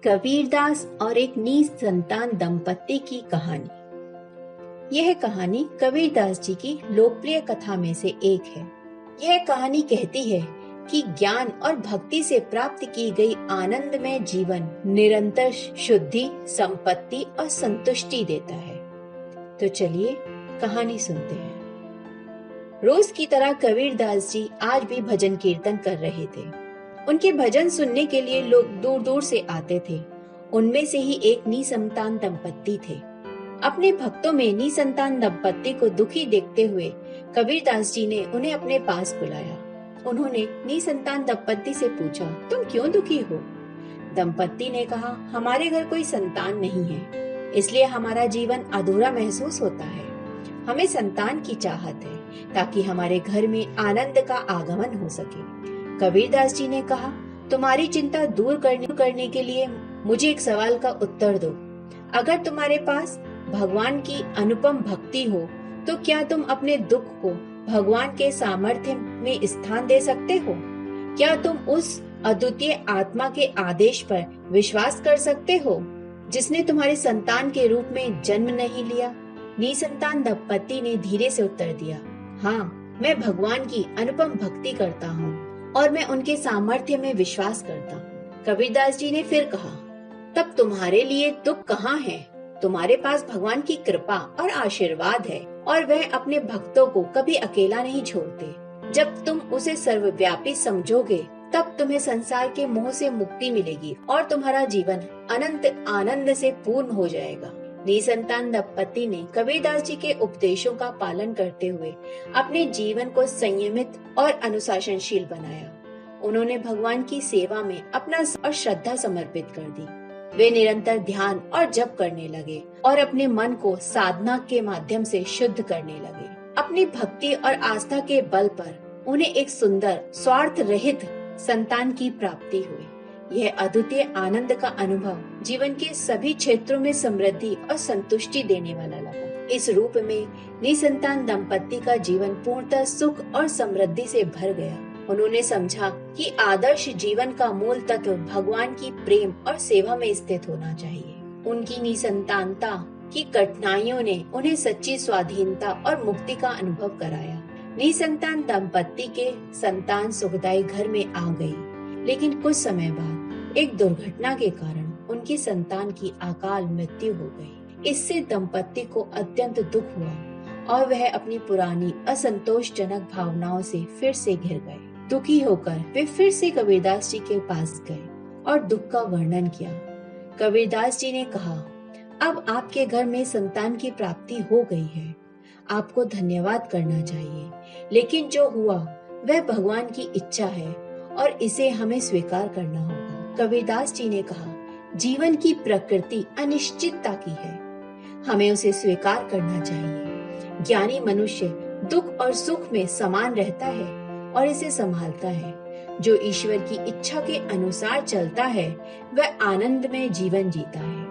कबीरदास और एक निसंतान दंपत्ति की कहानी। यह कहानी कबीरदास जी की लोकप्रिय कथा में से एक है। यह कहानी कहती है कि ज्ञान और भक्ति से प्राप्त की गई आनंदमय जीवन निरंतर शुद्धि, संपत्ति और संतुष्टि देता है। तो चलिए कहानी सुनते हैं। रोज की तरह कबीरदास जी आज भी भजन कीर्तन कर रहे थे। उनके भजन सुनने के लिए लोग दूर दूर से आते थे। उनमें से ही एक निसंतान दंपत्ति थे। अपने भक्तों में निसंतान दंपत्ति को दुखी देखते हुए कबीरदास जी ने उन्हें अपने पास बुलाया। उन्होंने निसंतान दंपत्ति से पूछा, तुम क्यों दुखी हो? दंपत्ति ने कहा, हमारे घर कोई संतान नहीं है, इसलिए हमारा जीवन अधूरा महसूस होता है। हमें संतान की चाहत है ताकि हमारे घर में आनंद का आगमन हो सके। कबीरदास जी ने कहा, तुम्हारी चिंता दूर करने के लिए मुझे एक सवाल का उत्तर दो। अगर तुम्हारे पास भगवान की अनुपम भक्ति हो तो क्या तुम अपने दुख को भगवान के सामर्थ्य में स्थान दे सकते हो? क्या तुम उस अद्वितीय आत्मा के आदेश पर विश्वास कर सकते हो जिसने तुम्हारे संतान के रूप में जन्म नहीं लिया? निसंतान दंपत्ति ने धीरे से उत्तर दिया, हाँ, मैं भगवान की अनुपम भक्ति करता हूँ और मैं उनके सामर्थ्य में विश्वास करता हूँ। कबीरदास जी ने फिर कहा, तब तुम्हारे लिए दुख कहाँ है? तुम्हारे पास भगवान की कृपा और आशीर्वाद है और वह अपने भक्तों को कभी अकेला नहीं छोड़ते। जब तुम उसे सर्वव्यापी समझोगे तब तुम्हें संसार के मोह से मुक्ति मिलेगी और तुम्हारा जीवन अनंत आनंद से पूर्ण हो जाएगा। निसंतान दंपत्ति ने कबीरदास जी के उपदेशों का पालन करते हुए अपने जीवन को संयमित और अनुशासनशील बनाया। उन्होंने भगवान की सेवा में अपना और श्रद्धा समर्पित कर दी। वे निरंतर ध्यान और जप करने लगे और अपने मन को साधना के माध्यम से शुद्ध करने लगे। अपनी भक्ति और आस्था के बल पर उन्हें एक सुंदर स्वार्थ रहित संतान की प्राप्ति हुई। यह अद्वितीय आनंद का अनुभव जीवन के सभी क्षेत्रों में समृद्धि और संतुष्टि देने वाला लगा। इस रूप में निसंतान दंपत्ति का जीवन पूर्णतः सुख और समृद्धि से भर गया। उन्होंने समझा कि आदर्श जीवन का मूल तत्व भगवान की प्रेम और सेवा में स्थित होना चाहिए। उनकी निसंतानता की कठिनाइयों ने उन्हें सच्ची स्वाधीनता और मुक्ति का अनुभव कराया। निसंतान दंपत्ति के संतान सुखदायी घर में आ गई, लेकिन कुछ समय बाद एक दुर्घटना के कारण उनकी संतान की अकाल मृत्यु हो गई। इससे दंपत्ति को अत्यंत दुख हुआ और वह अपनी पुरानी असंतोषजनक भावनाओं से फिर से घिर गए। दुखी होकर वे फिर से कबीरदास जी के पास गए और दुख का वर्णन किया। कबीरदास जी ने कहा, अब आपके घर में संतान की प्राप्ति हो गई है, आपको धन्यवाद करना चाहिए, लेकिन जो हुआ वह भगवान की इच्छा है और इसे हमें स्वीकार करना होगा। कबीरदास जी ने कहा, जीवन की प्रकृति अनिश्चितता की है, हमें उसे स्वीकार करना चाहिए। ज्ञानी मनुष्य दुख और सुख में समान रहता है और इसे संभालता है। जो ईश्वर की इच्छा के अनुसार चलता है वह आनंद में जीवन जीता है।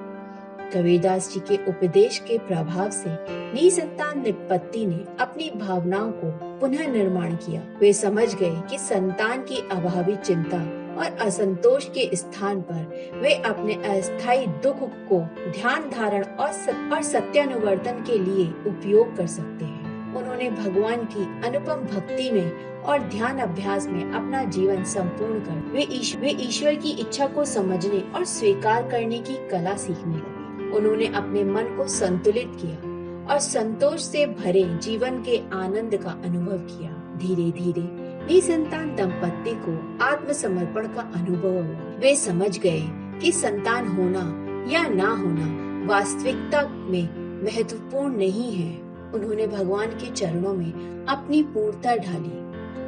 कबीरदास जी के उपदेश के प्रभाव से निसंतान दंपत्ति ने अपनी भावनाओं को पुनः निर्माण किया। वे समझ गए कि संतान की अभावी चिंता और असंतोष के स्थान पर वे अपने अस्थायी दुख को ध्यान धारण और सत्यानुवर्तन के लिए उपयोग कर सकते हैं। उन्होंने भगवान की अनुपम भक्ति में और ध्यान अभ्यास में अपना जीवन संपूर्ण कर वे ईश्वर की इच्छा को समझने और स्वीकार करने की कला सीखने लगे। उन्होंने अपने मन को संतुलित किया और संतोष से भरे जीवन के आनंद का अनुभव किया। धीरे धीरे निसंतान दंपत्ति को आत्मसमर्पण का अनुभव हुआ। वे समझ गए कि संतान होना या ना होना वास्तविकता में महत्वपूर्ण नहीं है। उन्होंने भगवान के चरणों में अपनी पूर्णता ढाली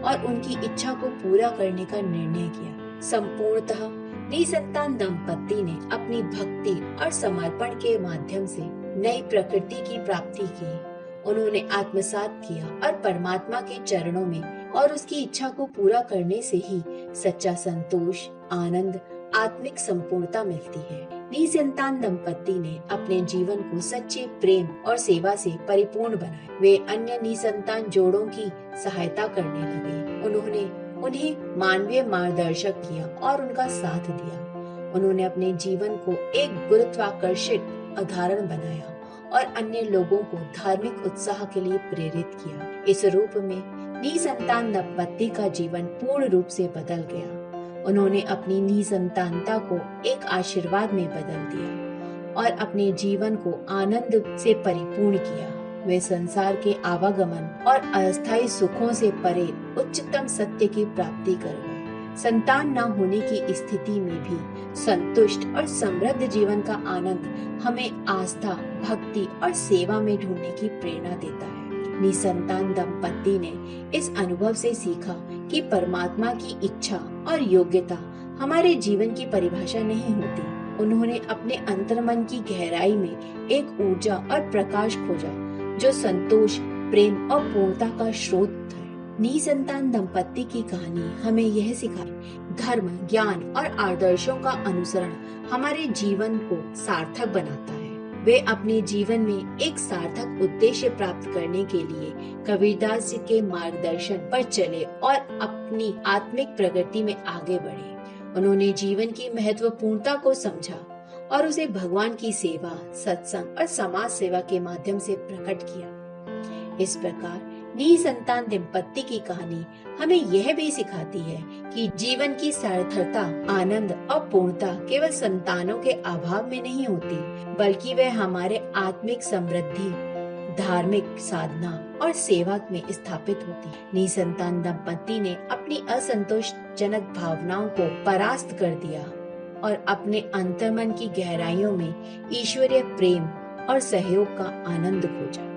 और उनकी इच्छा को पूरा करने का निर्णय किया। संपूर्णतः निसंतान दंपत्ति ने अपनी भक्ति और समर्पण के माध्यम से नई प्रकृति की प्राप्ति की। उन्होंने आत्मसात किया और परमात्मा के चरणों में और उसकी इच्छा को पूरा करने से ही सच्चा संतोष, आनंद, आत्मिक संपूर्णता मिलती है। निसंतान दंपत्ति ने अपने जीवन को सच्चे प्रेम और सेवा से परिपूर्ण बनाया। वे अन्य निसंतान जोड़ों की सहायता करने लगे। उन्होंने उन्हें मानवीय मार्गदर्शक किया और उनका साथ दिया। उन्होंने अपने जीवन को एक गुरुत्वाकर्षित उदाहरण बनाया और अन्य लोगों को धार्मिक उत्साह के लिए प्रेरित किया। इस रूप में निसंतान दंपत्ति का जीवन पूर्ण रूप से बदल गया। उन्होंने अपनी निसंतानता को एक आशीर्वाद में बदल दिया और अपने जीवन को आनंद से परिपूर्ण किया। वे संसार के आवागमन और अस्थायी सुखों से परे उच्चतम सत्य की प्राप्ति कर गए। संतान न होने की स्थिति में भी संतुष्ट और समृद्ध जीवन का आनंद हमें आस्था, भक्ति और सेवा में ढूंढने की प्रेरणा देता है। निसंतान दंपत्ति ने इस अनुभव से सीखा कि परमात्मा की इच्छा और योग्यता हमारे जीवन की परिभाषा नहीं होती। उन्होंने अपने अंतर्मन की गहराई में एक ऊर्जा और प्रकाश खोजा जो संतोष, प्रेम और पूर्णता का स्रोत है। निसंतान दंपत्ति की कहानी हमें यह सिखाती, धर्म, ज्ञान और आदर्शों का अनुसरण हमारे जीवन को सार्थक बनाता है। वे अपने जीवन में एक सार्थक उद्देश्य प्राप्त करने के लिए कबीरदास जी के मार्गदर्शन पर चले और अपनी आत्मिक प्रगति में आगे बढ़े। उन्होंने जीवन की महत्वपूर्णता को समझा और उसे भगवान की सेवा, सत्संग और समाज सेवा के माध्यम से प्रकट किया। इस प्रकार निसंतान दंपत्ति की कहानी हमें यह भी सिखाती है कि जीवन की सार्थकता, आनंद और पूर्णता केवल संतानों के अभाव में नहीं होती, बल्कि वह हमारे आत्मिक समृद्धि, धार्मिक साधना और सेवा में स्थापित होती है। निसंतान दंपत्ति ने अपनी असंतोषजनक भावनाओं को परास्त कर दिया और अपने अंतर्मन की गहराइयों में ईश्वरीय प्रेम और सहयोग का आनंद खोजा।